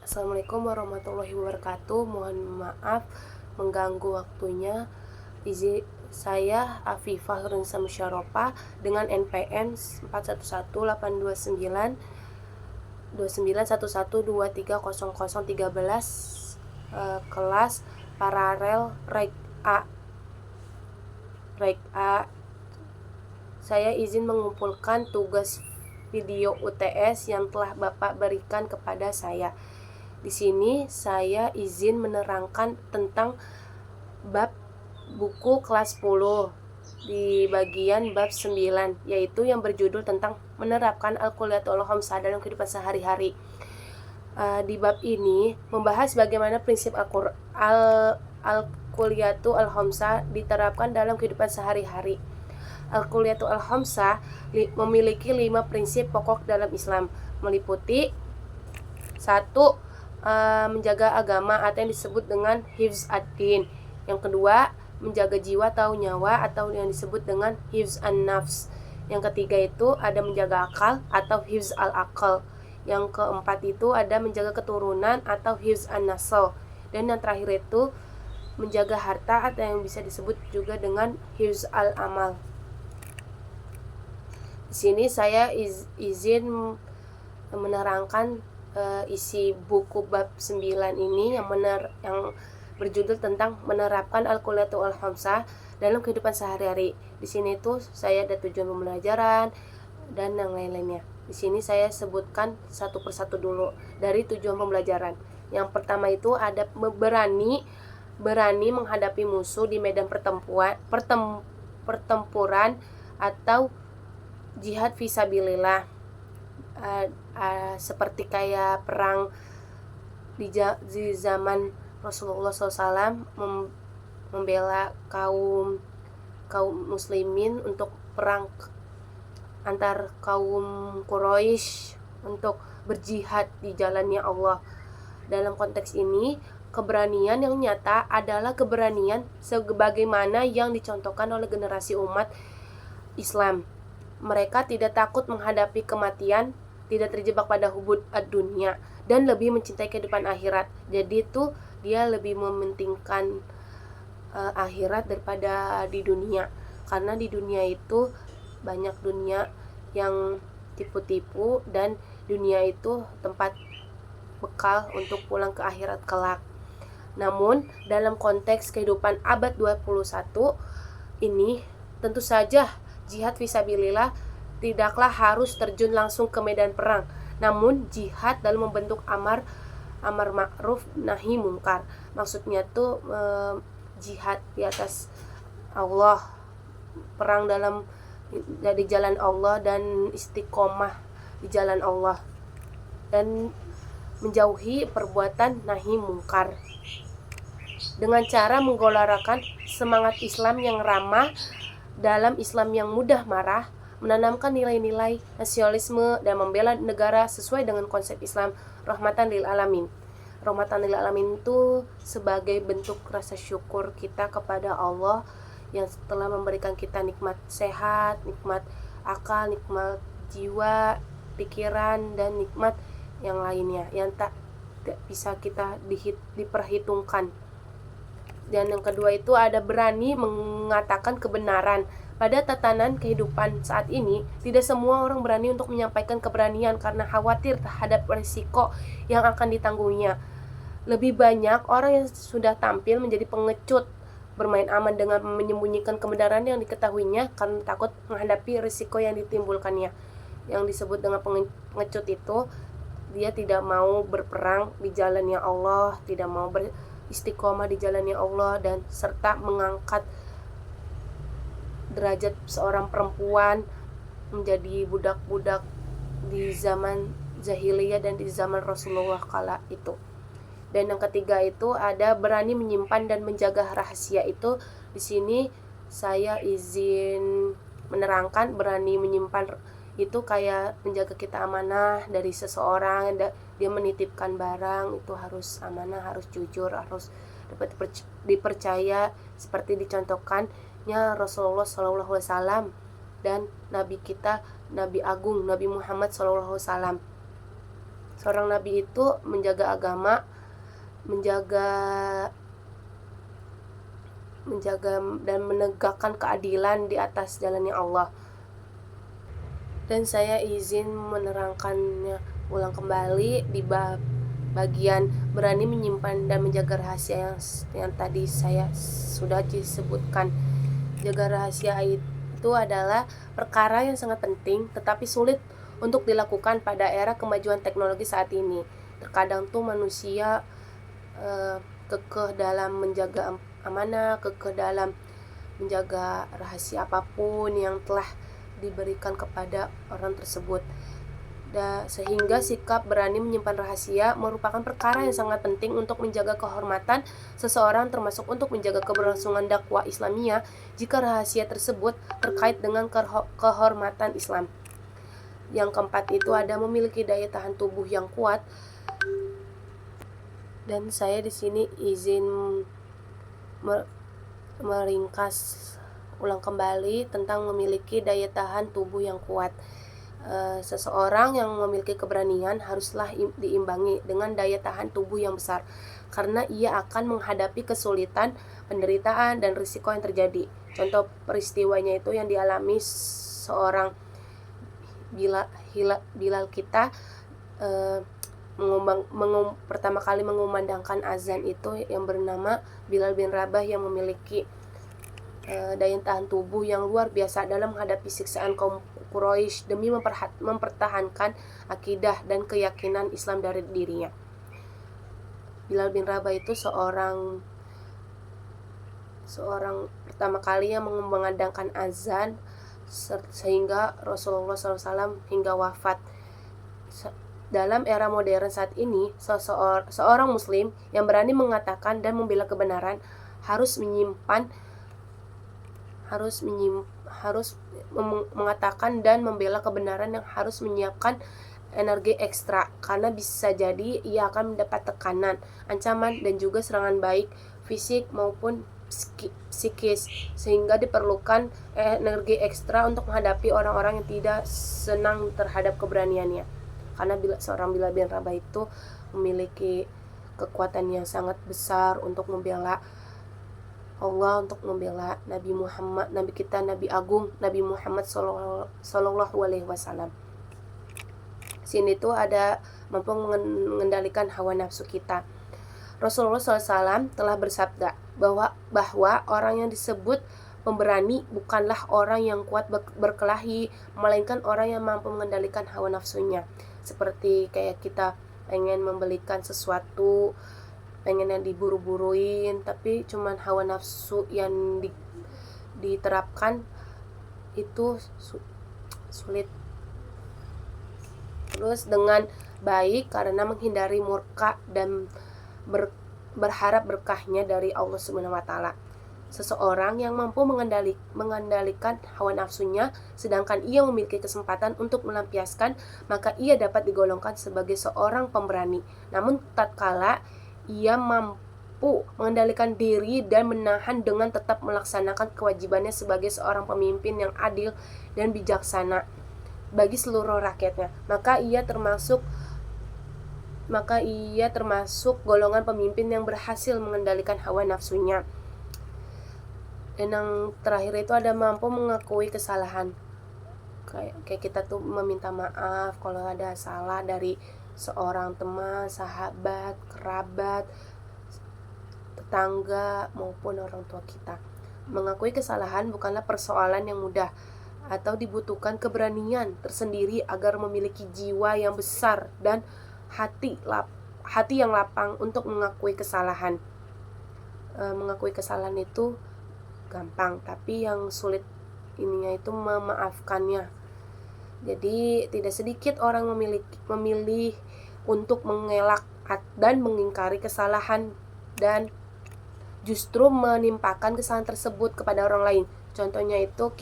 Assalamualaikum warahmatullahi wabarakatuh. Mohon maaf mengganggu waktunya. Saya Afifah Runsa Musyaropah dengan NPM 411829 2911230013, kelas paralel Reg A. Saya izin mengumpulkan tugas video UTS yang telah Bapak berikan kepada saya. Di sini saya izin menerangkan tentang bab buku kelas 10 di bagian bab 9, yaitu yang berjudul tentang menerapkan Al-Kuliyatul Khamsah dalam kehidupan sehari-hari. Di bab ini membahas bagaimana prinsip Al-Kuliyatul Khamsah diterapkan dalam kehidupan sehari-hari. Al-Kuliyatul Khamsah memiliki 5 prinsip pokok dalam Islam, meliputi 1. Menjaga agama atau yang disebut dengan hifz ad-din. Yang kedua, menjaga jiwa atau nyawa atau yang disebut dengan hifz an-nafs. Yang ketiga itu ada menjaga akal atau hifz al-aqal. Yang keempat itu ada menjaga keturunan atau hifz an-nasl. Dan yang terakhir itu menjaga harta atau yang bisa disebut juga dengan hifz al-amal. Di sini saya izin menerangkan isi buku bab 9 ini yang berjudul tentang menerapkan Al-Kuliyatul Khamsah dalam kehidupan sehari-hari. Di sini itu saya ada tujuan pembelajaran dan yang lain-lainnya. Di sini saya sebutkan satu persatu dulu dari tujuan pembelajaran. Yang pertama itu ada berani menghadapi musuh di medan pertempuran atau jihad fisabilillah. Seperti kayak perang di zaman Rasulullah SAW membela kaum muslimin untuk perang antar kaum Quraisy untuk berjihad di jalannya Allah. Dalam konteks ini, keberanian yang nyata adalah keberanian sebagaimana yang dicontohkan oleh generasi umat Islam. Mereka tidak takut menghadapi kematian, tidak terjebak pada hubud ad-dunya, dan lebih mencintai kehidupan akhirat. Jadi itu dia lebih mementingkan akhirat daripada di dunia. Karena di dunia itu banyak dunia yang tipu-tipu, dan dunia itu tempat bekal untuk pulang ke akhirat kelak. Namun dalam konteks kehidupan abad 21 ini, tentu saja jihad fisabilillah tidaklah harus terjun langsung ke medan perang, namun jihad dalam membentuk amar ma'ruf nahi mungkar. Maksudnya tuh jihad di atas Allah, perang di jalan Allah dan istiqomah di jalan Allah, dan menjauhi perbuatan nahi mungkar dengan cara menggelarakan semangat Islam yang ramah dalam Islam yang mudah marah, menanamkan nilai-nilai nasionalisme dan membela negara sesuai dengan konsep Islam rahmatan lil alamin. Rahmatan lil alamin itu sebagai bentuk rasa syukur kita kepada Allah yang telah memberikan kita nikmat sehat, nikmat akal, nikmat jiwa, pikiran, dan nikmat yang lainnya yang tak bisa kita diperhitungkan. Dan yang kedua itu ada berani mengatakan kebenaran. Pada tatanan kehidupan saat ini, tidak semua orang berani untuk menyampaikan keberanian karena khawatir terhadap risiko yang akan ditanggungnya. Lebih banyak orang yang sudah tampil menjadi pengecut, bermain aman dengan menyembunyikan kebenaran yang diketahuinya karena takut menghadapi risiko yang ditimbulkannya. Yang disebut dengan pengecut itu, dia tidak mau berperang di jalannya Allah, tidak mau istiqomah di jalannya Allah, dan serta mengangkat derajat seorang perempuan menjadi budak-budak di zaman jahiliyah dan di zaman Rasulullah kala itu. Dan yang ketiga itu ada berani menyimpan dan menjaga rahasia. Itu di sini saya izin menerangkan berani menyimpan itu kayak menjaga kita amanah dari seseorang. Dia menitipkan barang itu harus amanah, harus jujur, harus dapat dipercaya, seperti dicontohkannya Rasulullah SAW dan Nabi kita, Nabi Agung, Nabi Muhammad SAW. Seorang nabi itu menjaga agama, menjaga dan menegakkan keadilan di atas jalannya Allah. Dan saya izin menerangkannya ulang kembali di bagian berani menyimpan dan menjaga rahasia yang tadi saya sudah disebutkan. Jaga rahasia itu adalah perkara yang sangat penting tetapi sulit untuk dilakukan pada era kemajuan teknologi saat ini. Terkadang tuh manusia kekeh dalam menjaga amanah, kekeh dalam menjaga rahasia apapun yang telah diberikan kepada orang tersebut. Sehingga sikap berani menyimpan rahasia merupakan perkara yang sangat penting untuk menjaga kehormatan seseorang, termasuk untuk menjaga keberlangsungan dakwah Islamiyah jika rahasia tersebut terkait dengan kehormatan Islam. Yang keempat itu ada memiliki daya tahan tubuh yang kuat. Dan saya di sini izin meringkas ulang kembali tentang memiliki daya tahan tubuh yang kuat. Seseorang yang memiliki keberanian haruslah diimbangi dengan daya tahan tubuh yang besar, karena ia akan menghadapi kesulitan, penderitaan, dan risiko yang terjadi. Contoh peristiwanya itu yang dialami seorang Bilal kita pertama kali mengumandangkan azan itu, yang bernama Bilal bin Rabah, yang memiliki daya tahan tubuh yang luar biasa dalam menghadapi siksaan kaum Quraisy demi mempertahankan akidah dan keyakinan Islam dari dirinya. Bilal bin Rabah itu seorang pertama kali yang mengumandangkan azan sehingga Rasulullah SAW hingga wafat. Dalam era modern saat ini, seorang muslim yang berani mengatakan dan membela kebenaran harus mengatakan dan membela kebenaran yang harus menyiapkan energi ekstra, karena bisa jadi ia akan mendapat tekanan, ancaman, dan juga serangan baik fisik maupun psikis, sehingga diperlukan energi ekstra untuk menghadapi orang-orang yang tidak senang terhadap keberaniannya. Karena seorang Bilal bin Rabah itu memiliki kekuatan yang sangat besar untuk membela Allah, untuk membela Nabi Muhammad, Nabi kita, Nabi Agung, Nabi Muhammad Sallallahu Alaihi Wasallam. Sini tuh ada mampu mengendalikan hawa nafsu kita. Rasulullah SAW telah bersabda bahwa orang yang disebut pemberani bukanlah orang yang kuat berkelahi, melainkan orang yang mampu mengendalikan hawa nafsunya. Seperti kayak kita pengen membelikan sesuatu, pengen yang diburu-buruin, tapi cuman hawa nafsu yang diterapkan itu sulit. Terus dengan baik karena menghindari murka dan berharap berkahnya dari Allah Subhanahu wa taala. Seseorang yang mampu mengendalikan hawa nafsunya sedangkan ia memiliki kesempatan untuk melampiaskan, maka ia dapat digolongkan sebagai seorang pemberani. Namun tatkala ia mampu mengendalikan diri dan menahan dengan tetap melaksanakan kewajibannya sebagai seorang pemimpin yang adil dan bijaksana bagi seluruh rakyatnya, maka ia termasuk golongan pemimpin yang berhasil mengendalikan hawa nafsunya. Dan yang terakhir itu ada mampu mengakui kesalahan. Kayak kita tuh meminta maaf kalau ada salah dari seorang teman, sahabat, kerabat, tetangga maupun orang tua kita. Mengakui kesalahan bukanlah persoalan yang mudah, atau dibutuhkan keberanian tersendiri agar memiliki jiwa yang besar dan hati yang lapang untuk mengakui kesalahan. Mengakui kesalahan itu gampang, tapi yang sulit ininya itu memaafkannya. Jadi tidak sedikit orang memilih untuk mengelak dan mengingkari kesalahan dan justru menimpakan kesalahan tersebut kepada orang lain. Contohnya itu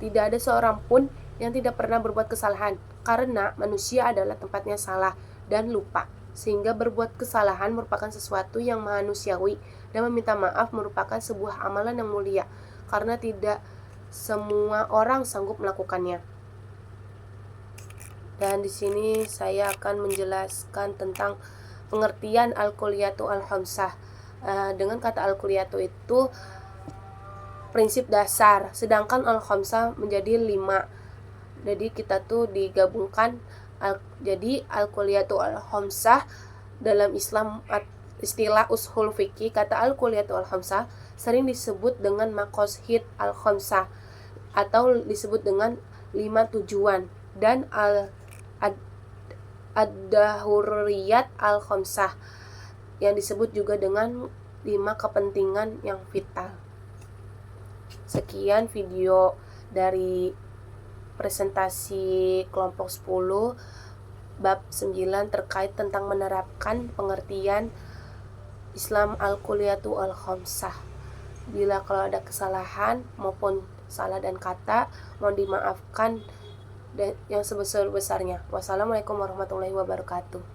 tidak ada seorang pun yang tidak pernah berbuat kesalahan, karena manusia adalah tempatnya salah dan lupa, sehingga berbuat kesalahan merupakan sesuatu yang manusiawi dan meminta maaf merupakan sebuah amalan yang mulia, karena tidak semua orang sanggup melakukannya. Dan di sini saya akan menjelaskan tentang pengertian al-kulliyatu al-khamsah. Dengan kata al-kulliyatu itu prinsip dasar, sedangkan al-khamsah menjadi 5. Jadi kita tuh digabungkan jadi al-kulliyatu al-khamsah dalam Islam. Istilah ushul fikih, kata al-kulliyatu al-khamsah sering disebut dengan maqasid al-khamsah atau disebut dengan 5 tujuan, dan ad-dahuriyat al-khamsah yang disebut juga dengan 5 kepentingan yang vital. Sekian video dari presentasi kelompok 10 bab 9 terkait tentang menerapkan pengertian Islam al-kulliyatu al-khamsah. Bila kalau ada kesalahan maupun salah dan kata, mohon dimaafkan yang sebesar-besarnya. Wassalamualaikum warahmatullahi wabarakatuh.